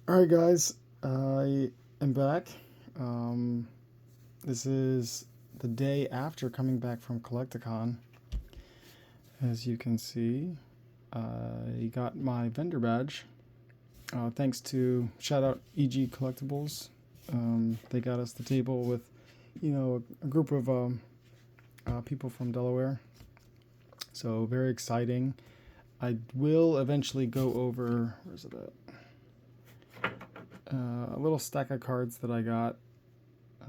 Alright guys, I am back. Um, this is the day after coming back from Collecticon. As you can see, I got my vendor badge. Thanks to shout out EG Collectibles. They got us the table with, a group of people from Delaware. So very exciting. I will eventually go over, where's it at? A little stack of cards that I got.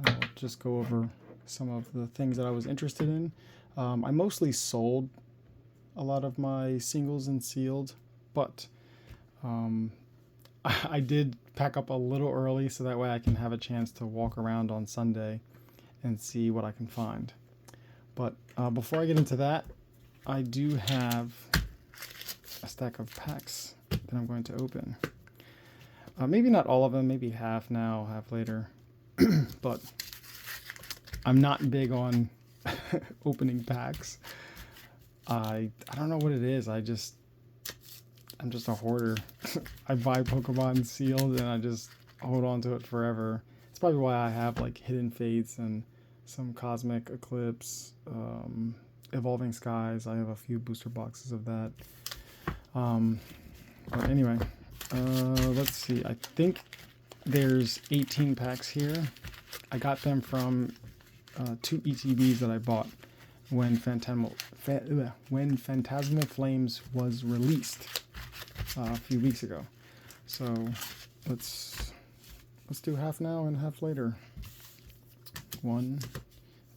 I'll just go over some of the things that I was interested in. I mostly sold a lot of my singles and sealed, but I did pack up a little early so that way I can have a chance to walk around on Sunday and see what I can find. But before I get into that, I do have a stack of packs that I'm going to open. Maybe not all of them, maybe half now, half later. But I'm not big on opening packs. I don't know what it is. I'm just a hoarder. I buy Pokemon sealed and I just hold on to it forever. It's probably why I have like Hidden Fates and some Cosmic Eclipse, Evolving Skies. I have a few booster boxes of that. But anyway, let's see. I think there's 18 packs here. I got them from 2 ETBs that I bought when Phantasmal Flames was released a few weeks ago. So let's do half now and half later. 1,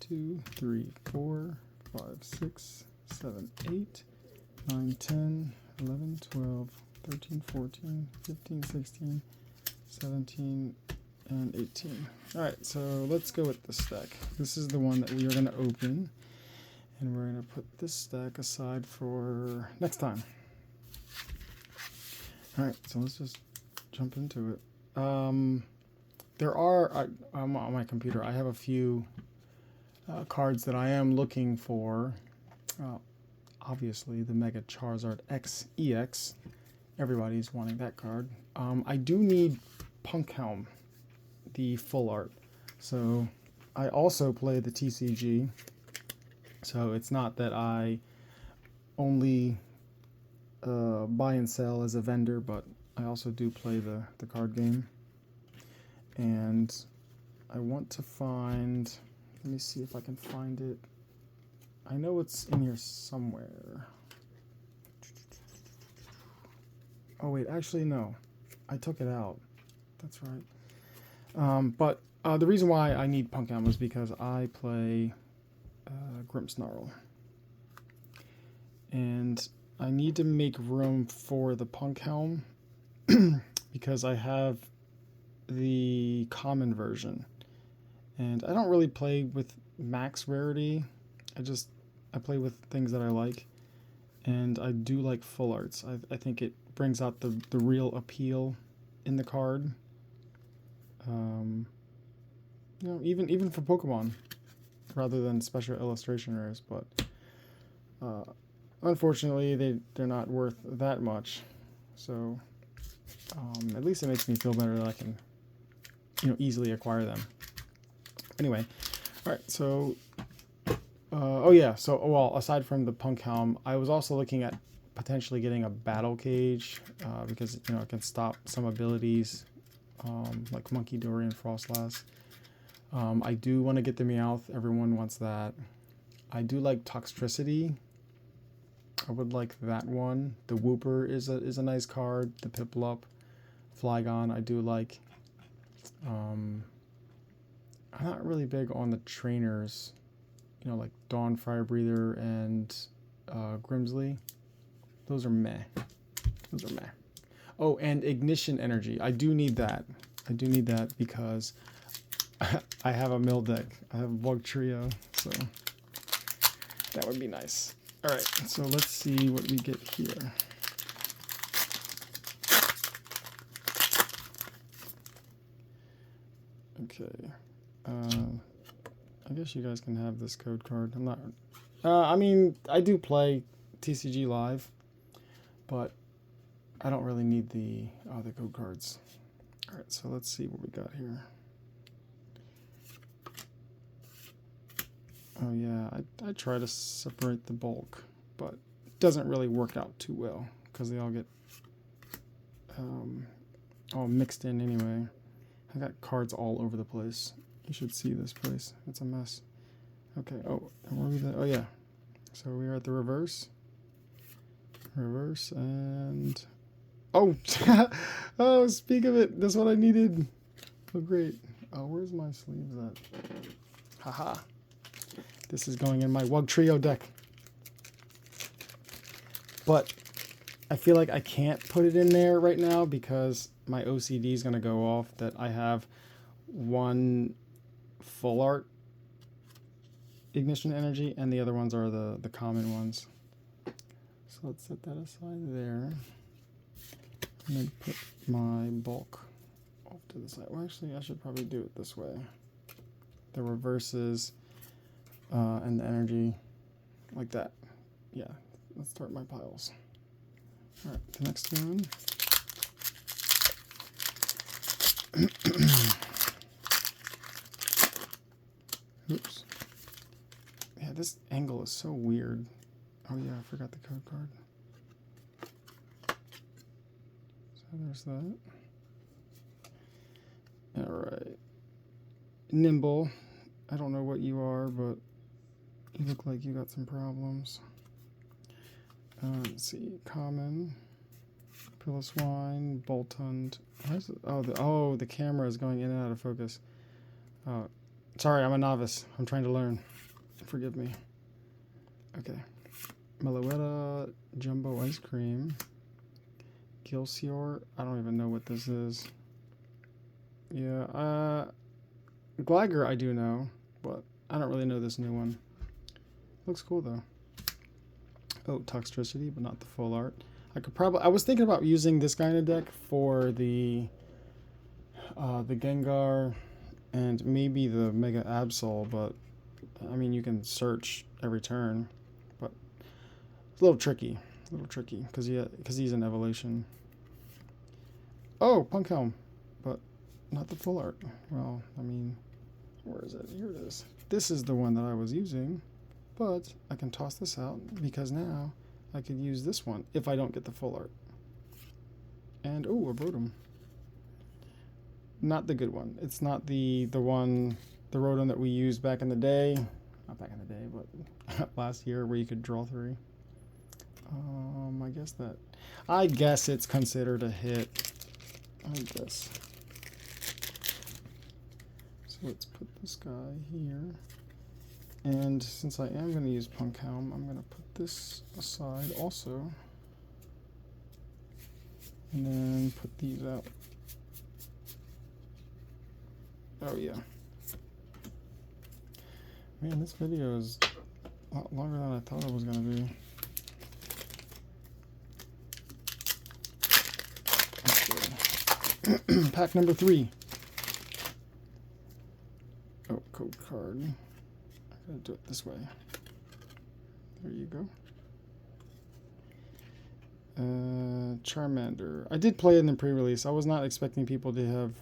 2, 3, 4, 5, 6, 7, 8, 9, 10, 11, 12, 13, 14, 15, 16, 17, and 18. Alright, so let's go with this stack. This is the one that we are going to open. And we're going to put this stack aside for next time. Alright, so let's just jump into it. There are, on my computer, I have a few cards that I am looking for. Obviously, the Mega Charizard X EX. Everybody's wanting that card. I do need Punk Helm, the full art. So I also play the TCG. So it's not that I only buy and sell as a vendor, but I also do play the card game. And I want to find, let me see if I can find it. I know it's in here somewhere. Oh wait, actually no. I took it out. That's right. But the reason why I need Punk Helm is because I play Grimmsnarl. And I need to make room for the Punk Helm because I have the common version. And I don't really play with max rarity. I play with things that I like. And I do like full arts. I think it brings out the real appeal in the card. Even for Pokemon, rather than special illustration rares, but unfortunately they're not worth that much. So at least it makes me feel better that I can easily acquire them. Anyway, all right. So oh yeah. So well, aside from the Punk Helm, I was also looking at potentially getting a Battle Cage because it can stop some abilities like Monkey Dory and Frostlass. I do want to get the Meowth. Everyone wants that. I do like Toxtricity. I would like that one. The Wooper is a nice card. The Piplup, Flygon, I do like. I'm not really big on the trainers, like Dawn, Fire Breather, and Grimsley. Those are meh. Oh, and Ignition Energy. I do need that. Because I have a mill deck. I have a Bug Trio, so that would be nice. Alright, so let's see what we get here. Okay. I guess you guys can have this code card. I'm not... I do play TCG Live, but I don't really need the code cards. All right, so let's see what we got here. Oh yeah, I try to separate the bulk, but it doesn't really work out too well because they all get all mixed in anyway. I got cards all over the place. You should see this place. It's a mess. Okay. Oh, and where are we there? Oh yeah. So we are at the reverse. Reverse and oh, oh! Speak of it, that's what I needed. Oh great. Oh, where's my sleeves at? Haha. This is going in my Wug Trio deck. But I feel like I can't put it in there right now because my OCD is going to go off that I have one full art ignition energy and the other ones are the common ones. So let's set that aside there. And then put my bulk off to the side. Well, actually, I should probably do it this way. The reverses and the energy like that. Yeah, let's start my piles. All right, the next one. Oops. Yeah, this angle is so weird. Oh yeah, I forgot the code card. So there's that. All right. Nimble. I don't know what you are, but you look like you got some problems. Let's see. Common. Piloswine. Boltund. Oh, the camera is going in and out of focus. Sorry, I'm a novice. I'm trying to learn. Forgive me. Okay. Meloetta, Jumbo Ice Cream, Gilseor. I don't even know what this is. Yeah, Gligar I do know, but I don't really know this new one. Looks cool though. Oh, Toxtricity, but not the full art. I was thinking about using this guy in a deck for the Gengar and maybe the Mega Absol, but I mean you can search every turn, but it's a little tricky because he's an evolution. Oh, Punk Helm, but not the full art. Well, I mean, where is it? Here it is. This is the one that I was using, but I can toss this out because now I could use this one if I don't get the full art. And oh, a Rotom. Not the good one. It's not the Rotom that we used back in the day. Not back in the day, but last year where you could draw 3. I guess it's considered a hit. I guess. So let's put this guy here. And since I am going to use Punk Helm, I'm going to put this aside also. And then put these out. Oh yeah. Man, this video is a lot longer than I thought it was going to be. Okay. Pack number 3. Oh, code card. I gotta do it this way. There you go. Charmander. I did play it in the pre-release. I was not expecting people to have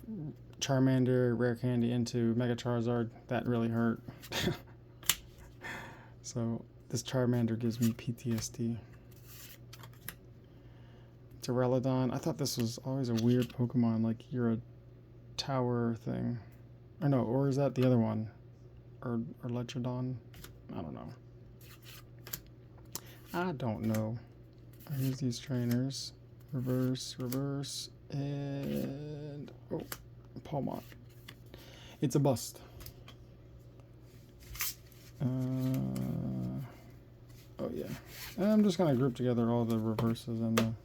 Charmander, Rare Candy into Mega Charizard. That really hurt. So this Charmander gives me PTSD. Duraludon. I thought this was always a weird Pokemon, like you're a tower thing. Or no, or is that the other one? Or Lechidon? I don't know. I don't know. Here's these trainers. Reverse, reverse, and oh, Palmont. It's a bust. Oh yeah. And I'm just gonna group together all the reverses and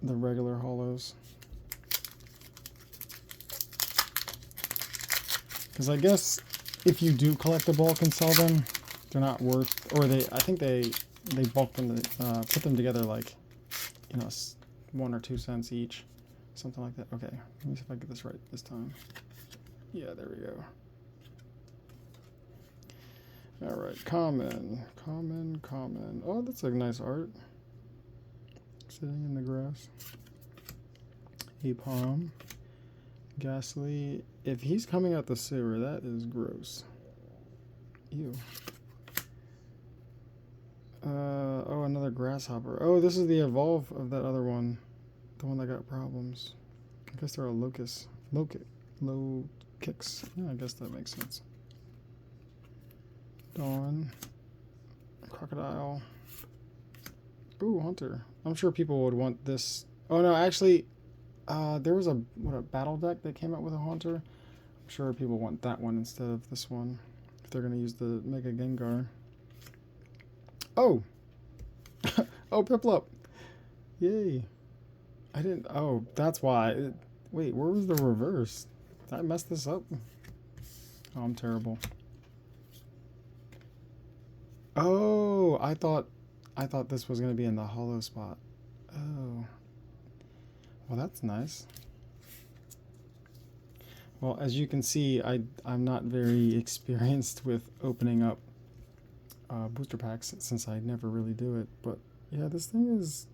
the regular holos. Because I guess if you do collect the bulk and sell them, they're not worth, or I think they bulk them, put them together like, 1 or 2 cents each, something like that. Okay, let me see if I get this right this time. Yeah, there we go. All right, common. Oh, that's a nice art. Sitting in the grass. Apom. Ghastly. If he's coming out the sewer, that is gross. Ew. Oh, another grasshopper. Oh, this is the evolve of that other one. The one that got problems. I guess they're a locust. Low kicks. Yeah, I guess that makes sense. Dawn. Crocodile. Ooh, hunter. I'm sure people would want this. Oh no, actually, there was a battle deck that came out with a hunter. I'm sure people want that one instead of this one if they're gonna use the Mega Gengar. Oh, oh, Piplup! Yay! I didn't. Oh, that's why. Wait, where was the reverse? Did I mess this up? Oh, I'm terrible. Oh, I thought this was gonna be in the hollow spot. Oh. Well, that's nice. Well, as you can see, I'm not very experienced with opening up booster packs since I never really do it. But yeah, this thing is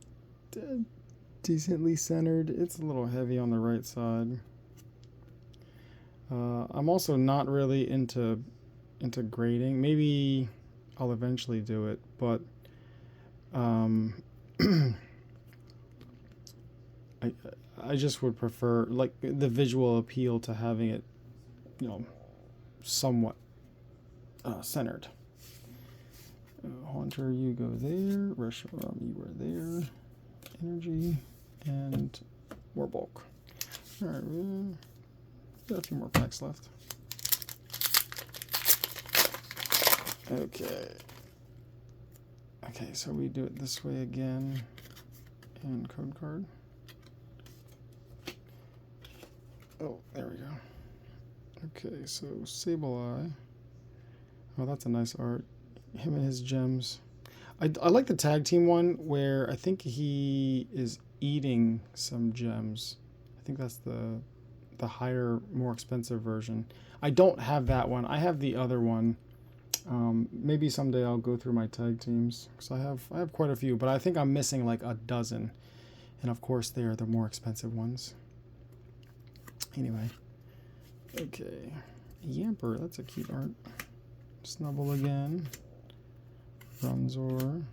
decently centered. It's a little heavy on the right side. I'm also not really into grading. Maybe I'll eventually do it, but I just would prefer like the visual appeal to having it, you know, somewhat centered. Haunter, you go there. Reshiram, you were there. Energy and more bulk. All right, we got a few more packs left. Okay. Okay, so we do it this way again. And code card. Oh, there we go. Okay, so Sableye. Oh, that's a nice art. Him and his gems. I like the tag team one where I think he is eating some gems. I think that's the higher, more expensive version. I don't have that one. I have the other one. Maybe someday I'll go through my tag teams because I have quite a few, but I think I'm missing like a dozen, and of course they are the more expensive ones. Anyway, okay, Yamper, that's a cute art. Snubble again. Bronzor.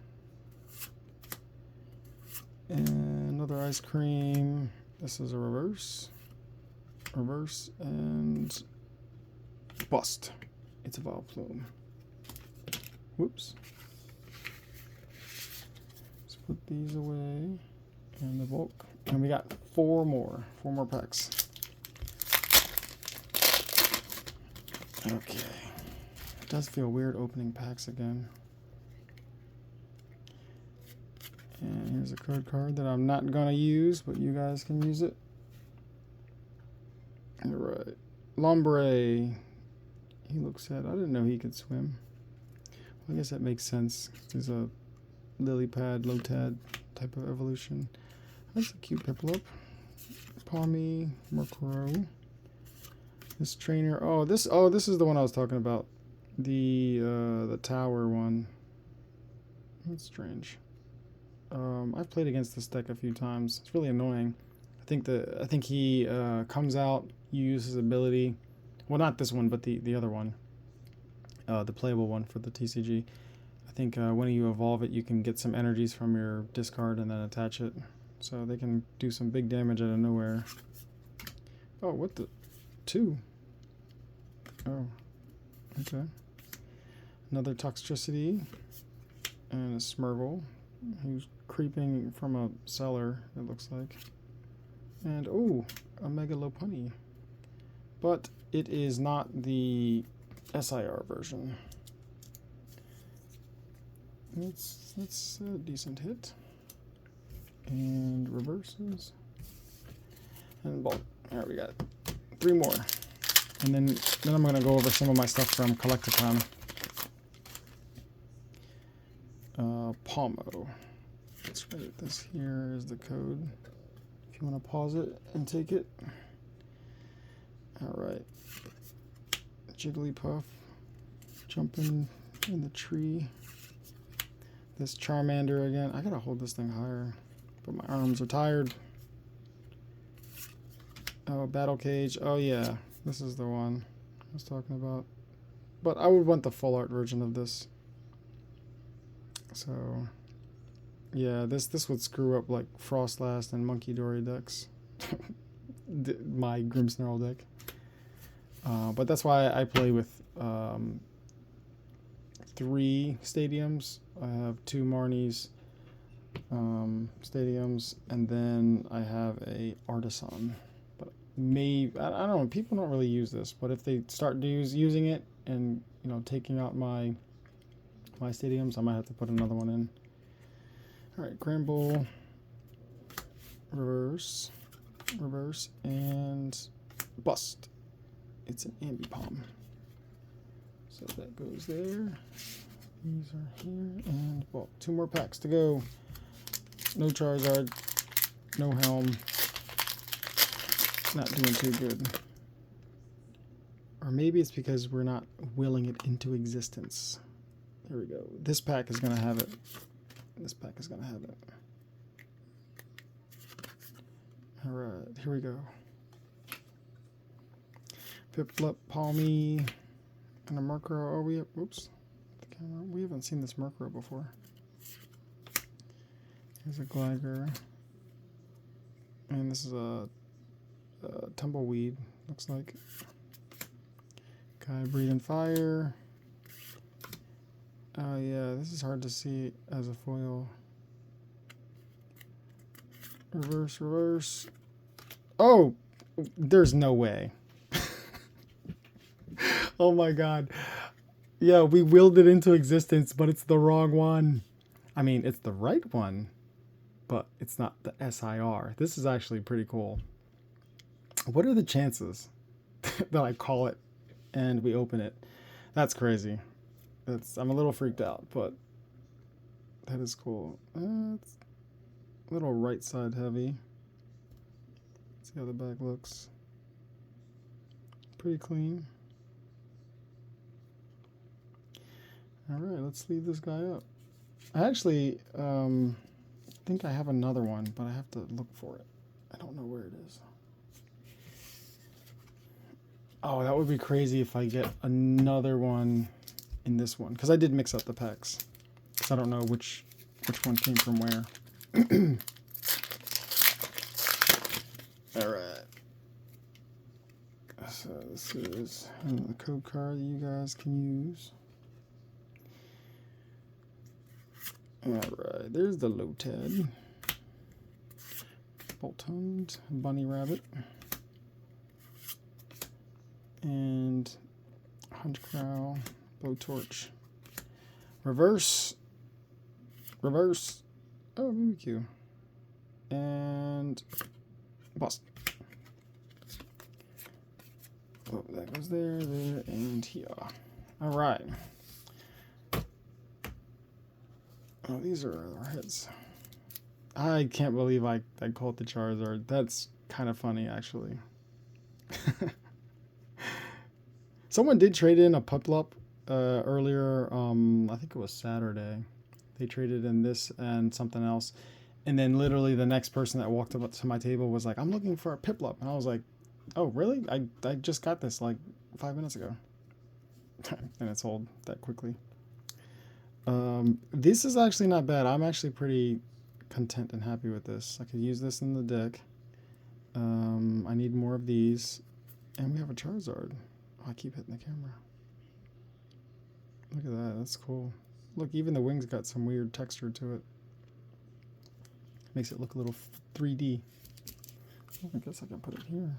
And another ice cream. This is a reverse. Reverse and bust. It's a Vileplume. Whoops. Let's put these away. And the bulk. And we got four more packs. Okay. It does feel weird opening packs again. And here's a code card that I'm not going to use, but you guys can use it. Alright. Lombre. He looks sad. I didn't know he could swim. Well, I guess that makes sense. He's a lily pad, Lotad type of evolution. That's a cute Piplup. Palmy, Murkrow. This trainer. Oh, this is the one I was talking about. The tower one. That's strange. I've played against this deck a few times. It's really annoying. I think he comes out, you use his ability. Well, not this one, but the other one. The playable one for the TCG. I think when you evolve it, you can get some energies from your discard and then attach it. So they can do some big damage out of nowhere. Oh, what the? 2. Oh, okay. Another Toxtricity. And a Smurgle. Who's creeping from a cellar, it looks like. And, oh, a Mega Lopunny. But it is not the SIR version. That's a decent hit. And reverses. And bulk. There we got 3 more. And then I'm going to go over some of my stuff from Collecticon. Palmo. Let's write this here is the code. If you want to pause it and take it. Alright. Jigglypuff. Jumping in the tree. This Charmander again. I gotta hold this thing higher. But my arms are tired. Oh, Battle Cage. Oh yeah, this is the one I was talking about. But I would want the full art version of this. So yeah, this would screw up like Frostlast and Monkey Dory decks. My Grimmsnarl deck. But that's why I play with 3 stadiums. I have 2 Marnies stadiums, and then I have a Artisan. But maybe I don't know. People don't really use this, but if they start using it and taking out my stadiums, I might have to put another one in. All right, Gramble, reverse, and bust. It's an Ambipom. So that goes there. These are here, and well, 2 more packs to go. No Charizard, no Helm. Not doing too good. Or maybe it's because we're not willing it into existence. There we go. This pack is gonna have it. This pack is gonna have it. All right, here we go. Piplup, Palmy, and a Murkrow. Oh, oops. The camera. We haven't seen this Murkrow before. Here's a Gligar. And this is a Tumbleweed, looks like. Guy breathing fire. Oh yeah, this is hard to see as a foil. Reverse. Oh, there's no way. Oh my god. Yeah, we willed it into existence, but it's the wrong one. I mean, it's the right one, but it's not the SIR. This is actually pretty cool. What are the chances that I call it and we open it? That's crazy. I'm a little freaked out, but that is cool. It's a little right side heavy. See how the back looks. Pretty clean. All right, let's leave this guy up. I actually think I have another one, but I have to look for it. I don't know where it is. Oh, that would be crazy if I get another one in this one, because I did mix up the packs. Because I don't know which one came from where. All right. So this is the code card that you guys can use. Alright, there's the Lotad. Boltund, Bunny Rabbit. And Hunchcrow, Blowtorch. Reverse. Oh, Mimikyu. And Bust. Oh, that goes there, and here. Alright. Oh, these are our hits. I can't believe I called the Charizard. That's kind of funny, actually. Someone did trade in a Piplup earlier. I think it was Saturday. They traded in this and something else. And then literally the next person that walked up to my table was like, I'm looking for a Piplup. And I was like, oh, really? I just got this like 5 minutes ago. And it sold that quickly. This is actually not bad. I'm actually pretty content and happy with this. I could use this in the deck. I need more of these. And we have a Charizard. Oh, I keep hitting the camera. Look at that. That's cool. Look, even the wings got some weird texture to it. Makes it look a little 3D. I guess I can put it here.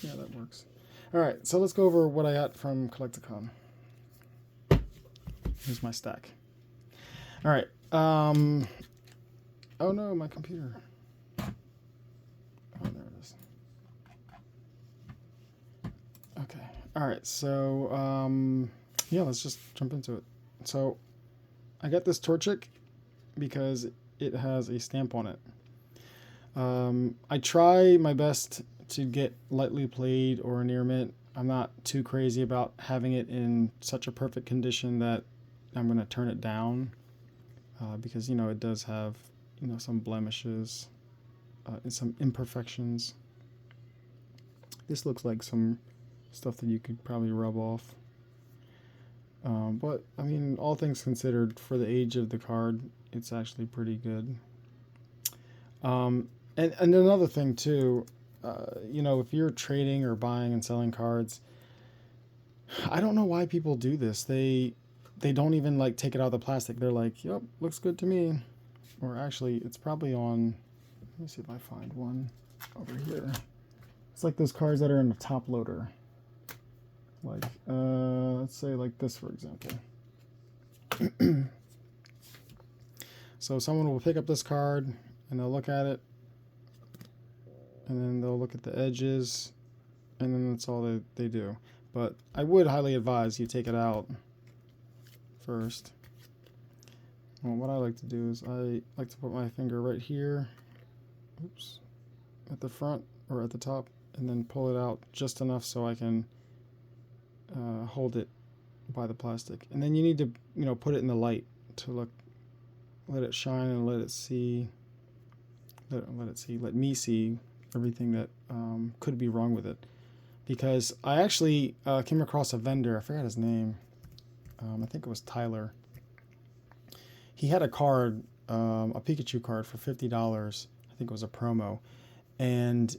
Yeah, that works. Alright, so let's go over what I got from Collecticon. Here's my stack. All right. Oh no, my computer. Oh, there it is. Okay. All right. So yeah, let's just jump into it. So I got this Torchic because it has a stamp on it. I try my best to get lightly played or near mint. I'm not too crazy about having it in such a perfect condition that I'm going to turn it down because, it does have, some blemishes and some imperfections. This looks like some stuff that you could probably rub off. But, I mean, all things considered, for the age of the card, it's actually pretty good. And another thing, too, you know, if you're trading or buying and selling cards, I don't know why people do this. They don't even, like, take it out of the plastic. They're like, yep, looks good to me. Or actually, it's probably on, let me see if I find one over here. It's like those cards that are in the top loader. Like, let's say like this, for example. So someone will pick up this card and they'll look at it, and then they'll look at the edges, and then that's all they do. But I would highly advise you take it out first. Well, what I like to do is I like to put my finger right here, oops, at the front or at the top, and then pull it out just enough so I can hold it by the plastic. And then you need to, you know, put it in the light to look, let it shine and let it see, let me see everything that could be wrong with it. Because I actually came across a vendor, I forgot his name, I think it was Tyler. He had a card, a Pikachu card for $50. I think it was a promo. And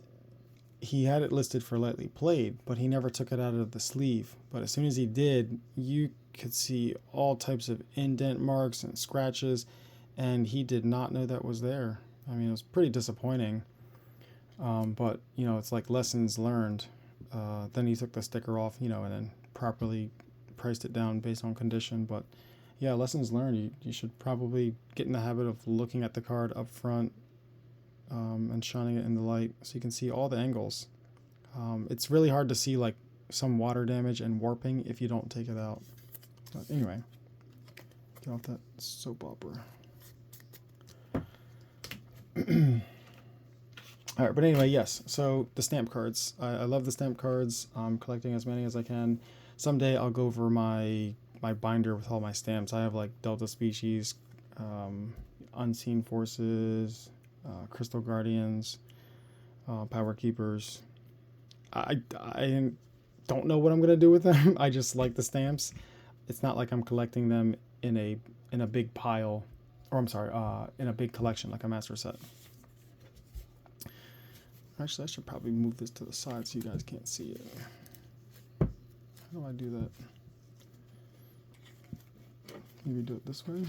he had it listed for lightly played, but he never took it out of the sleeve. But as soon as he did, you could see all types of indent marks and scratches, and he did not know that was there. I mean, it was pretty disappointing. But, you know, it's like lessons learned. Then he took the sticker off, you know, and then properly priced it down based on condition. But yeah, lessons learned. You should probably get in the habit of looking at the card up front, and shining it in the light so you can see all the angles. It's really hard to see like some water damage and warping if you don't take it out. But anyway, get off that soap opera. All right, but anyway, yes. So the stamp cards, I love the stamp cards. I'm collecting as many as I can. Someday I'll go over my binder with all my stamps. I have like Delta Species, Unseen Forces, Crystal Guardians, Power Keepers. I don't know what I'm gonna do with them. I just like the stamps. It's not like I'm collecting them in a big pile, or I'm sorry, in a big collection like a master set. Actually, I should probably move this to the side so you guys can't see it. How do I do that? Maybe do it this way.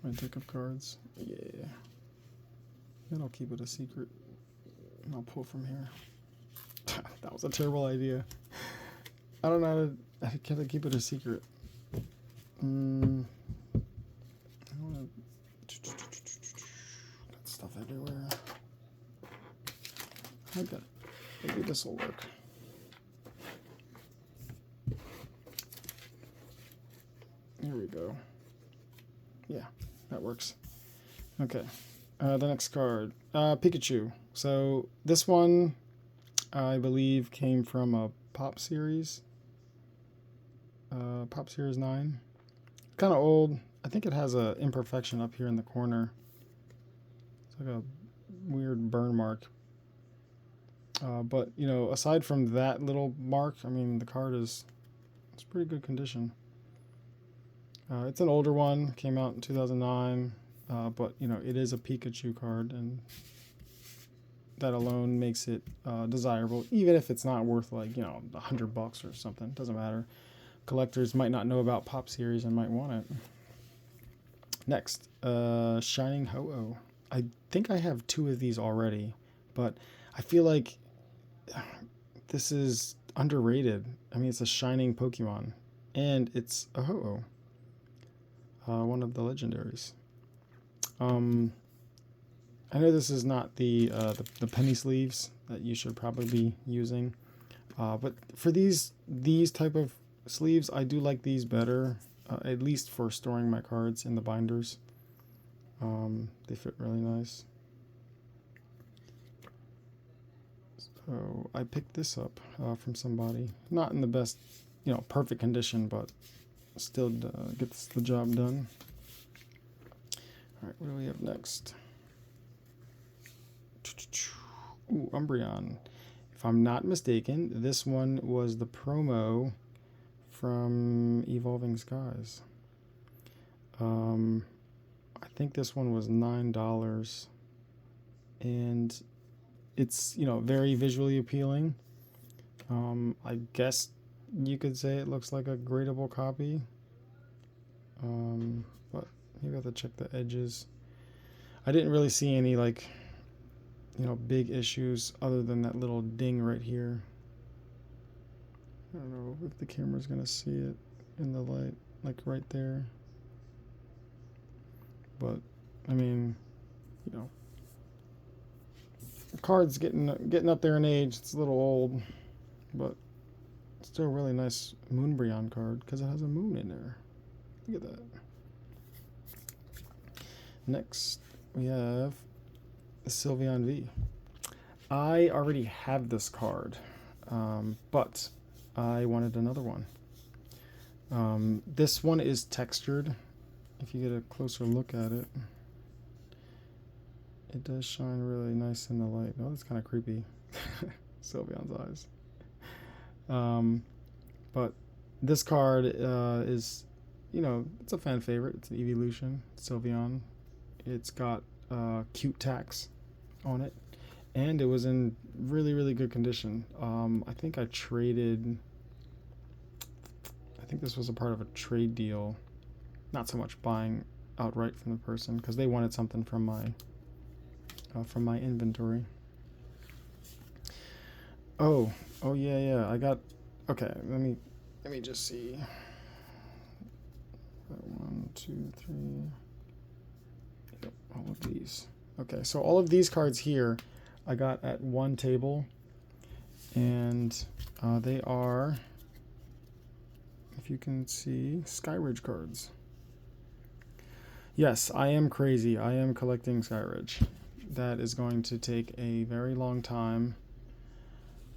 My deck of cards. Yeah. Then I'll keep it a secret. And I'll pull from here. That was a terrible idea. I don't know how to keep it a secret. I don't know. Got stuff everywhere. I got it. Maybe this will work. There we go. Yeah, that works. Okay. The next card, Pikachu. So this one, I believe, came from a Pop Series. Pop Series 9. Kind of old. I think it has an imperfection up here in the corner. It's like a weird burn mark. But, you know, aside from that little mark, I mean, the card it's pretty good condition. It's an older one, came out in 2009, but, you know, it is a Pikachu card, and that alone makes it desirable, even if it's not worth, like, you know, $100 or something. Doesn't matter. Collectors might not know about Pop Series and might want it. Next, Shining Ho-Oh. I think I have 2 of these already, but I feel like this is underrated. I mean, it's a shining Pokemon, and it's a Ho-Oh. One of the legendaries. I know this is not the penny sleeves that you should probably be using, but for these type of sleeves, I do like these better, at least for storing my cards in the binders. They fit really nice. So I picked this up from somebody, not in the best, you know, perfect condition, but still gets the job done. All right, what do we have next? Ooh, Umbreon. If I'm not mistaken, this one was the promo from Evolving Skies. I think this one was $9, and it's, you know, very visually appealing. I guess you could say it looks like a gradable copy, but maybe I have to check the edges. I didn't really see any, like, you know, big issues other than that little ding right here. I don't know if the camera's gonna see it in the light, like right there. But I mean, you know, the card's getting up there in age. It's a little old, but still a really nice Moonbreon card because it has a moon in there. Look at that. Next, we have the Sylveon V. I already have this card, but I wanted another one. This one is textured. If you get a closer look at it, it does shine really nice in the light. Oh, that's kind of creepy. Sylveon's eyes. But this card is, you know, it's a fan favorite. It's an evolution, Sylveon. It's got cute tax on it, and it was in really, really good condition. I think I traded. I think this was a part of a trade deal. Not so much buying outright from the person because they wanted something from my inventory. Oh yeah. I got. Okay, let me just see. 1, 2, 3. Yep, all of these. Okay, so all of these cards here, I got at one table, and they are, if you can see, Skyridge cards. Yes, I am crazy. I am collecting Skyridge. That is going to take a very long time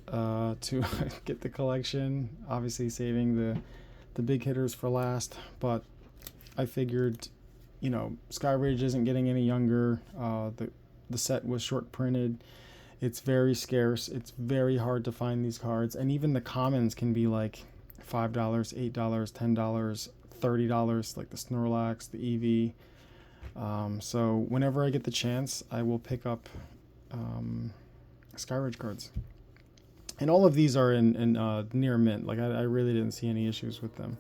to get the collection. Obviously saving the big hitters for last, but I figured, you know, Skyridge isn't getting any younger. The set was short printed. It's very scarce. It's very hard to find these cards, and even the commons can be like $5, $8, $10, $30, like the Snorlax, the Eevee. So whenever I get the chance, I will pick up Skyridge cards. And all of these are in near mint. Like I really didn't see any issues with them.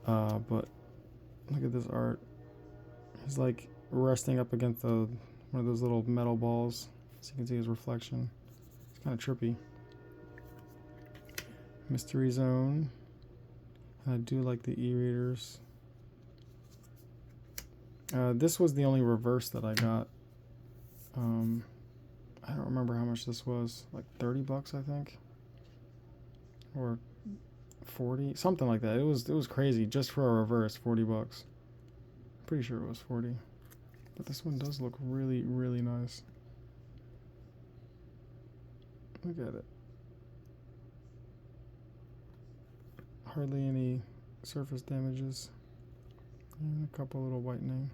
But look at this art. He's like resting up against one of those little metal balls, so you can see his reflection. It's kind of trippy. Mystery Zone. And I do like the e-readers. This was the only reverse that I got. I don't remember how much this was. Like $30, I think, or 40, something like that. It was crazy just for a reverse. $40. Pretty sure it was 40. But this one does look really, really nice. Look at it. Hardly any surface damages. And a couple little whitening.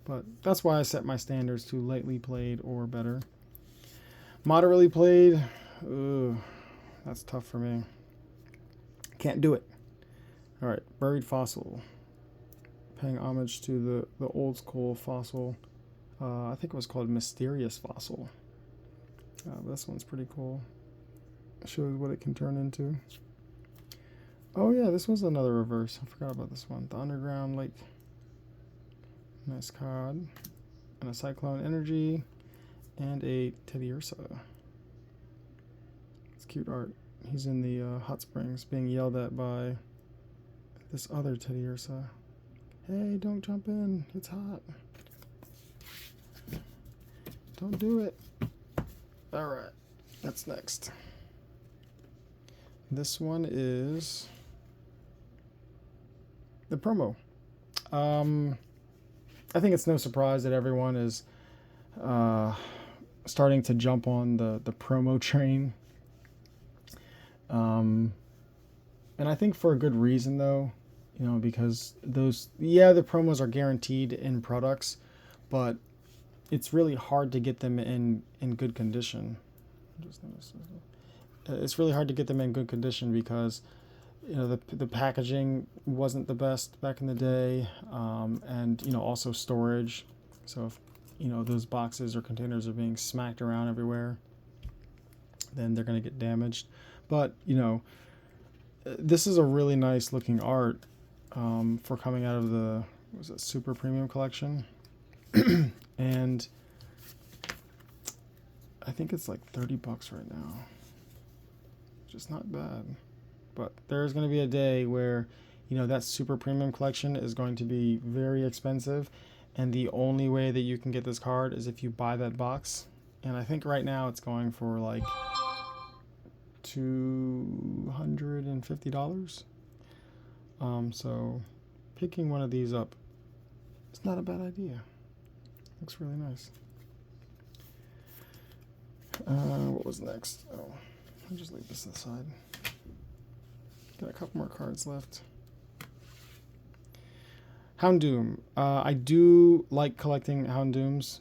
But that's why I set my standards to lightly played or better. Moderately played, ugh, that's tough for me. Can't do it. Alright, Buried Fossil. Paying homage to the old school fossil. I think it was called Mysterious Fossil. But this one's pretty cool. It shows what it can turn into. Oh yeah, this was another reverse. I forgot about this one. The Underground Lake. Nice card. And a Cyclone Energy. And a Teddiursa. It's cute art. He's in the hot springs being yelled at by this other Teddiursa. Hey, don't jump in. It's hot. Don't do it. Alright. That's next. This one is the promo. I think it's no surprise that everyone is starting to jump on the promo train. And I think for a good reason, though, you know, because the promos are guaranteed in products, but it's really hard to get them in good condition. It's really hard to get them in good condition because the packaging wasn't the best back in the day, and also storage. So if those boxes or containers are being smacked around everywhere, then they're going to get damaged. But this is a really nice looking art for coming out of the super premium collection. And I think it's like $30 right now, which is not bad. But there's going to be a day where that super premium collection is going to be very expensive, and the only way that you can get this card is if you buy that box. And I think right now it's going for like $250. So picking one of these up, it's not a bad idea. Looks really nice. What was next? Oh, I'll just leave this aside. Got a couple more cards left. Houndoom. I do like collecting Houndooms.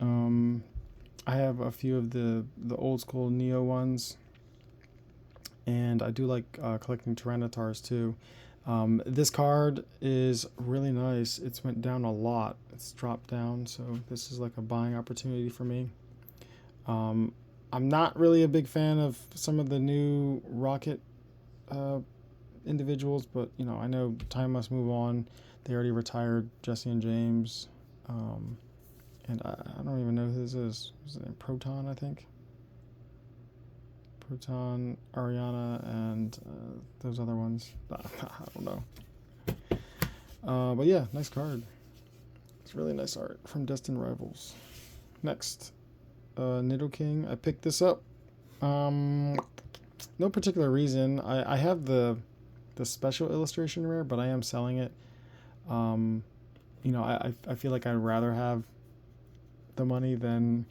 I have a few of the old school Neo ones, and I do like collecting Tyranitars too. This card is really nice. It's went down a lot. It's dropped down, so this is like a buying opportunity for me. I'm not really a big fan of some of the new Rocket individuals, but I know time must move on. They already retired Jesse and James, and I don't even know who this is. What's his name? Proton, I think. Proton, Ariana, and those other ones. I don't know. But yeah, nice card. It's really nice art from Destined Rivals. Next, Nidoking. I picked this up. No particular reason. I have the special illustration rare, but I am selling it. I feel like I'd rather have the money than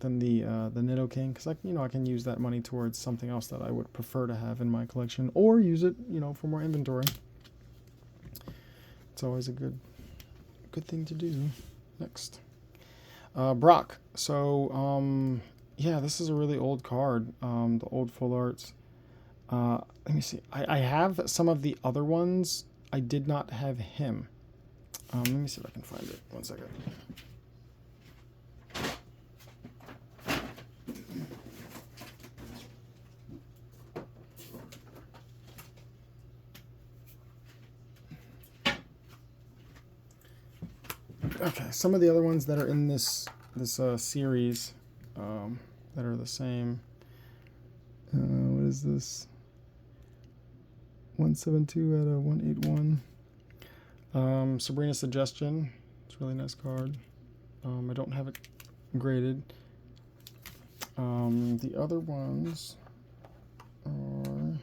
the Nidoking, because I can use that money towards something else that I would prefer to have in my collection, or use it for more inventory. It's always a good thing to do. Next, Brock. So yeah, this is a really old card. The old full arts. Let me see. I have some of the other ones. I did not have him. Let me see if I can find it. 1 second. Okay, some of the other ones that are in this series that are the same. What is this? 172 out of 181. Sabrina Suggestion. It's a really nice card. I don't have it graded. The other ones are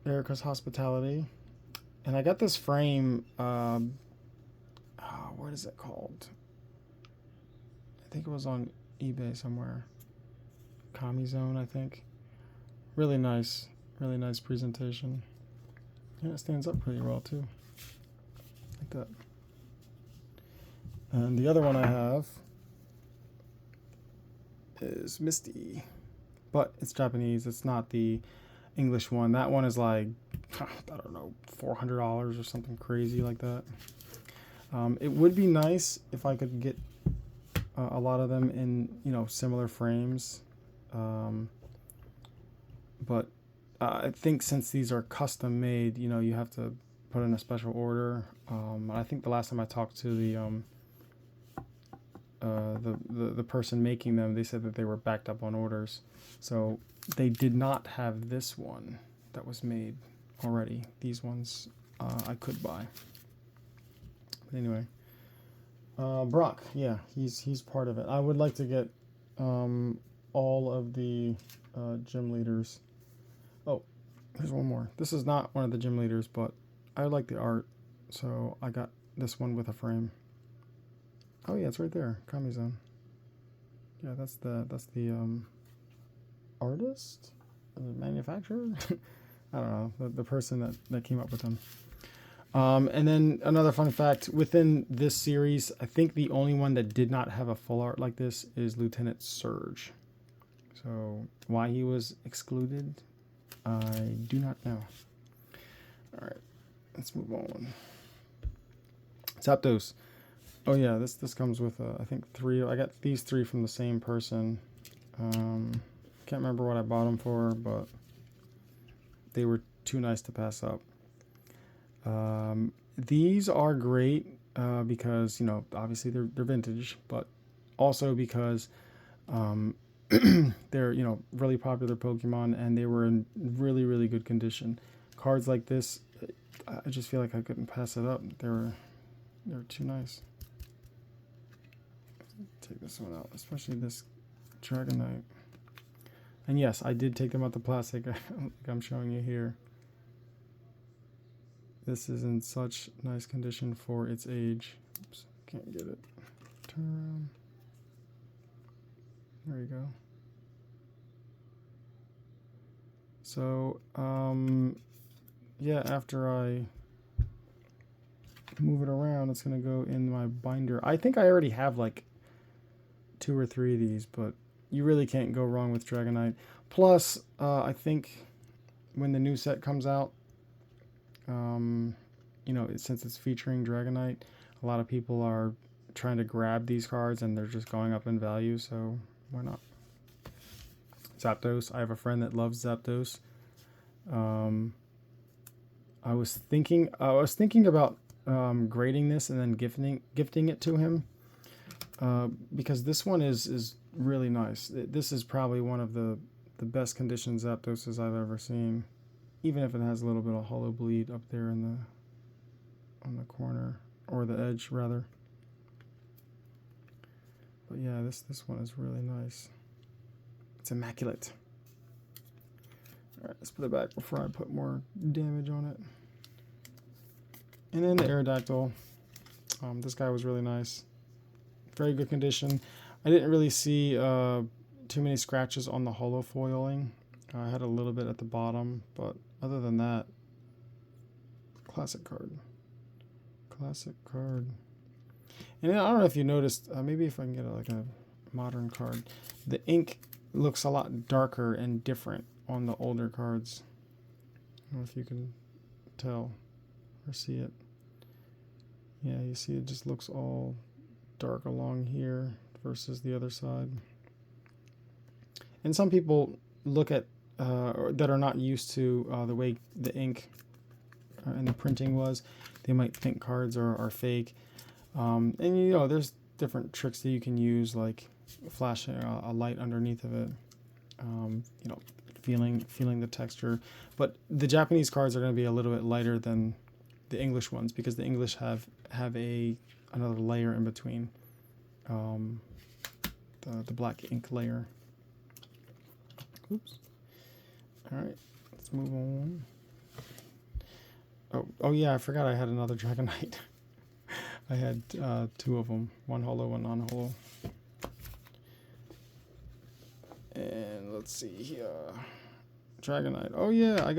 Erica's Hospitality. And I got this frame, what is it called? I think it was on eBay somewhere. Kami Zone, I think. Really nice presentation. Yeah, it stands up pretty well too. Like that. And the other one I have is Misty. But it's Japanese, it's not the English one. That one is like, I don't know, $400 or something crazy like that. It would be nice if I could get a lot of them in, similar frames. But I think since these are custom made, you have to put in a special order. I think the last time I talked to the person making them, they said that they were backed up on orders. So they did not have this one that was made already. These ones I could buy. But anyway, Brock, yeah, he's part of it. I would like to get all of the gym leaders. Oh, here's one more. This is not one of the gym leaders, but I like the art, so I got this one with a frame. Oh yeah, it's right there, Kami Zone. Yeah, that's the artist, the manufacturer. I don't know, the person that came up with them. And then another fun fact, within this series, I think the only one that did not have a full art like this is Lieutenant Surge. So why he was excluded, I do not know. All right, let's move on. Zapdos. Oh yeah, this comes with I think 3. I got these 3 from the same person. Can't remember what I bought them for, but they were too nice to pass up. These are great because, you know, obviously they're vintage, but also because they're, you know, really popular Pokemon, and they were in really, really good condition. Cards like this, I just feel like I couldn't pass it up. They're too nice. Take this one out, especially this Dragonite. And yes, I did take them out the plastic, like I'm showing you here. This is in such nice condition for its age. Oops, can't get it. Turn around. There you go. So, yeah, after I move it around, it's going to go in my binder. I think I already have like 2 or 3 of these, but you really can't go wrong with Dragonite. Plus, I think when the new set comes out, you know, since it's featuring Dragonite, a lot of people are trying to grab these cards, and they're just going up in value, so why not? Zapdos. I have a friend that loves Zapdos. I was thinking about grading this and then gifting it to him, because this one is really nice. This is probably one of the best condition Zapdoses I've ever seen, even if it has a little bit of hollow bleed up there in on the corner, or the edge rather. But yeah, this one is really nice. It's immaculate. Alright, let's put it back before I put more damage on it. And then the Aerodactyl. This guy was really nice. Very good condition. I didn't really see too many scratches on the hollow foiling. I had a little bit at the bottom, but other than that, classic card. Classic card. And I don't know if you noticed, maybe if I can get like a modern card, the ink looks a lot darker and different on the older cards. I don't know if you can tell or see it. Yeah, you see it just looks all dark along here versus the other side. And some people look at that are not used to the way the ink and the printing was, they might think cards are fake. And you know, there's different tricks that you can use, like flashing a light underneath of it, you know, feeling the texture. But the Japanese cards are going to be a little bit lighter than the English ones, because the English have another layer in between, the black ink layer. Oops. All right, let's move on. Oh yeah, I forgot I had another Dragonite. I had 2 of them, one hollow, one non-hollow. And let's see here. Dragonite. Oh yeah,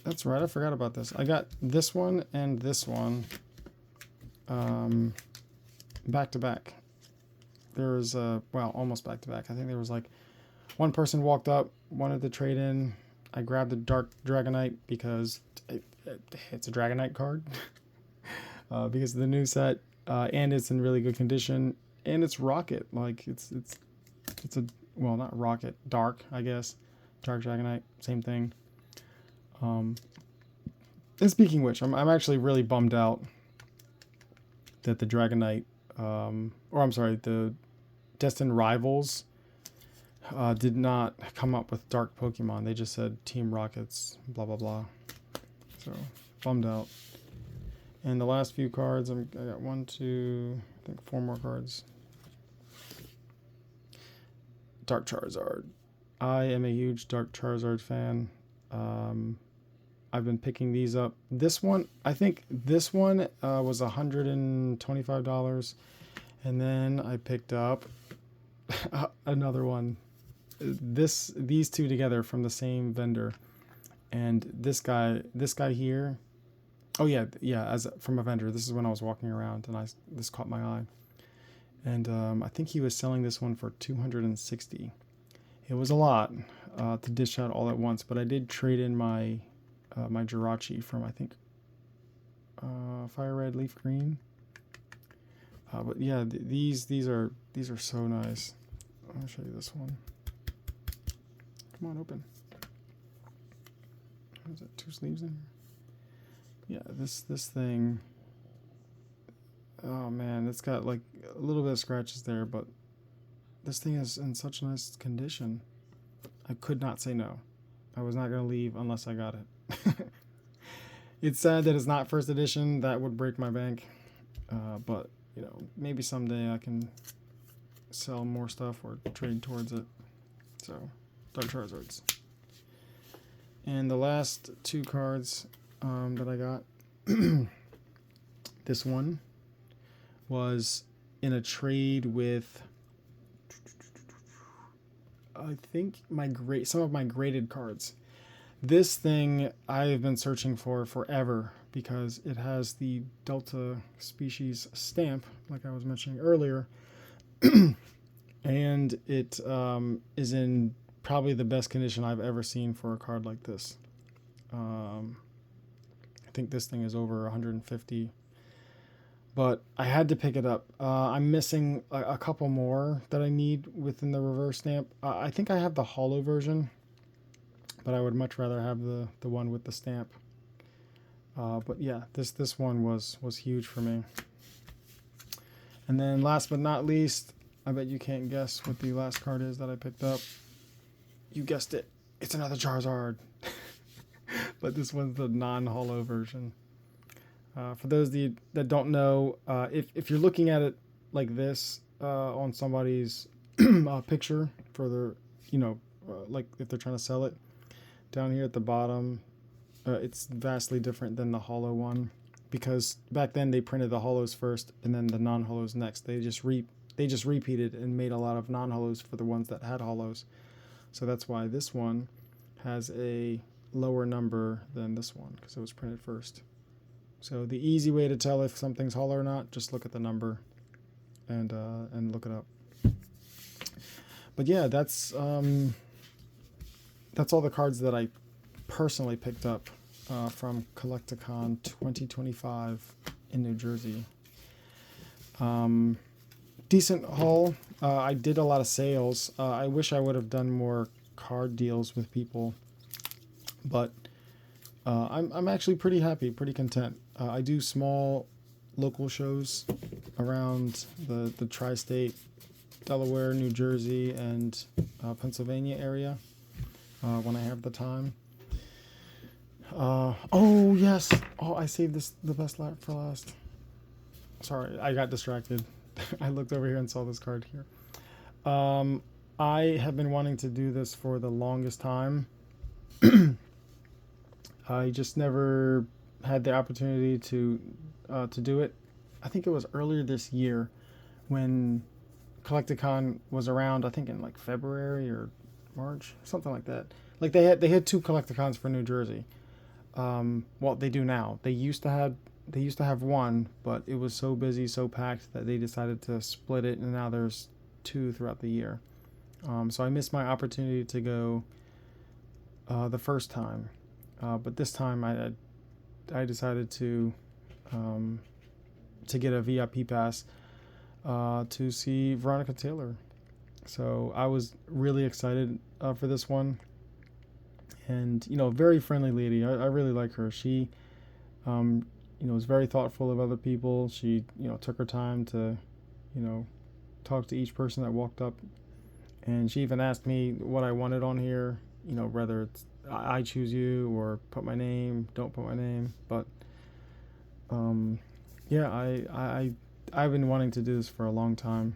that's right, I forgot about this. I got this one and this one back to back. There was well, almost back to back. I think there was like one person walked up, wanted to trade in. I grabbed the Dark Dragonite because it's a Dragonite card. Because of the new set, and it's in really good condition, and it's Rocket. Like it's a, well, not Rocket, Dark, I guess. Dark Dragonite, same thing. And speaking of which, I'm actually really bummed out that the Dragonite, or I'm sorry, the Destined Rivals did not come up with Dark Pokemon. They just said Team Rockets, blah blah blah. So bummed out. And the last few cards, I got 1, 2, I think 4 more cards. Dark Charizard. I am a huge Dark Charizard fan. I've been picking these up. This one, I think this one was $125. And then I picked up another one. These two together from the same vendor. And this guy here, Oh yeah, yeah. As from a vendor, this is when I was walking around, and this caught my eye, and I think he was selling this one for 260. It was a lot to dish out all at once, but I did trade in my my Jirachi from, I think, Fire Red Leaf Green. But yeah, these are so nice. I'll show you this one. Come on, open. Is that 2 sleeves in here? Yeah, this thing. Oh man, it's got like a little bit of scratches there, but this thing is in such nice condition. I could not say no. I was not gonna leave unless I got it. It's sad that it's not first edition. That would break my bank. But you know, maybe someday I can sell more stuff or trade towards it. So, Dark Charizards. And the last 2 cards that I got, this one was in a trade with, I think, some of my graded cards. This thing I've been searching for forever because it has the Delta species stamp, like I was mentioning earlier, and it is in probably the best condition I've ever seen for a card like this. I think this thing is over 150, but I had to pick it up. I'm missing a couple more that I need within the reverse stamp. I think I have the holo version, but I would much rather have the one with the stamp. But yeah, this one was huge for me. And then last but not least, I bet you can't guess what the last card is that I picked up. You guessed it. It's another Charizard. But this one's the non-holo version. For those that don't know, if you're looking at it like this on somebody's picture for their, like if they're trying to sell it, down here at the bottom, it's vastly different than the holo one, because back then they printed the holos first and then the non-holos next. They just repeated and made a lot of non-holos for the ones that had holos. So that's why this one has a lower number than this one, because it was printed first. So the easy way to tell if something's holo or not, just look at the number and look it up. But yeah, that's all the cards that I personally picked up from Collecticon 2025 in New Jersey. Decent haul. I did a lot of sales. I wish I would have done more card deals with people, but I'm actually pretty happy, pretty content. I do small local shows around the tri-state, Delaware, New Jersey, and Pennsylvania area when I have the time. Oh yes. Oh, I saved the best for last. Sorry, I got distracted. I looked over here and saw this card here. I have been wanting to do this for the longest time. I just never had the opportunity to do it. I think it was earlier this year when Collecticon was around. I think in like February or March, something like that. Like they had 2 Collecticons for New Jersey. Well, they do now. They used to have one, but it was so busy, so packed that they decided to split it, and now there's 2 throughout the year. So I missed my opportunity to go the first time, but this time I decided to get a VIP pass to see Veronica Taylor. So I was really excited for this one, and very friendly lady. I really like her. She was very thoughtful of other people. She took her time to talk to each person that walked up, and she even asked me what I wanted on here, whether it's I choose you or put my name, don't put my name. But yeah, I've been wanting to do this for a long time.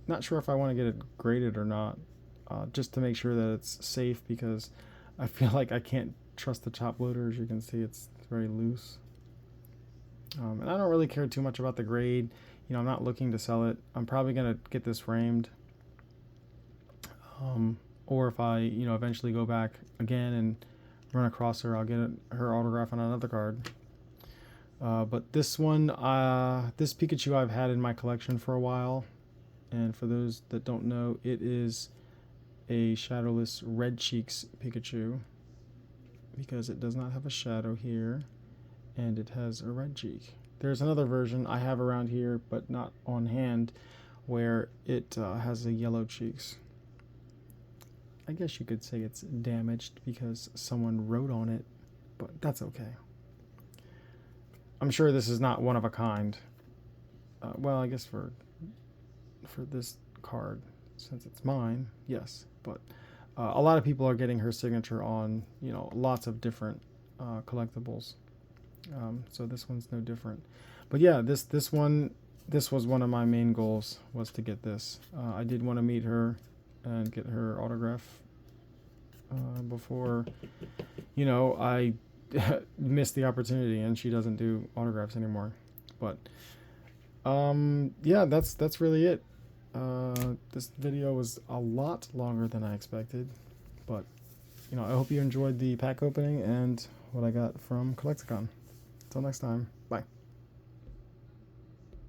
Not sure if I want to get it graded or not, just to make sure that it's safe, because I feel like I can't trust the top loader. As you can see, it's very loose. And I don't really care too much about the grade. I'm not looking to sell it. I'm probably going to get this framed. Or if I, eventually go back again and run across her, I'll get her autograph on another card. But this one, this Pikachu I've had in my collection for a while. And for those that don't know, it is a shadowless Red Cheeks Pikachu, because it does not have a shadow here, and it has a red cheek. There's another version I have around here, but not on hand, where it has a yellow cheeks. I guess you could say it's damaged because someone wrote on it, but that's okay. I'm sure this is not one of a kind. Well, I guess for this card, since it's mine, yes. But a lot of people are getting her signature on, you know, lots of different collectibles. So this one's no different. But yeah, this was one of my main goals, was to get this. I did want to meet her and get her autograph before, you know, I missed the opportunity and she doesn't do autographs anymore. But yeah, that's really it. This video was a lot longer than I expected, but you know, I hope you enjoyed the pack opening and what I got from Collecticon. Until next time, bye.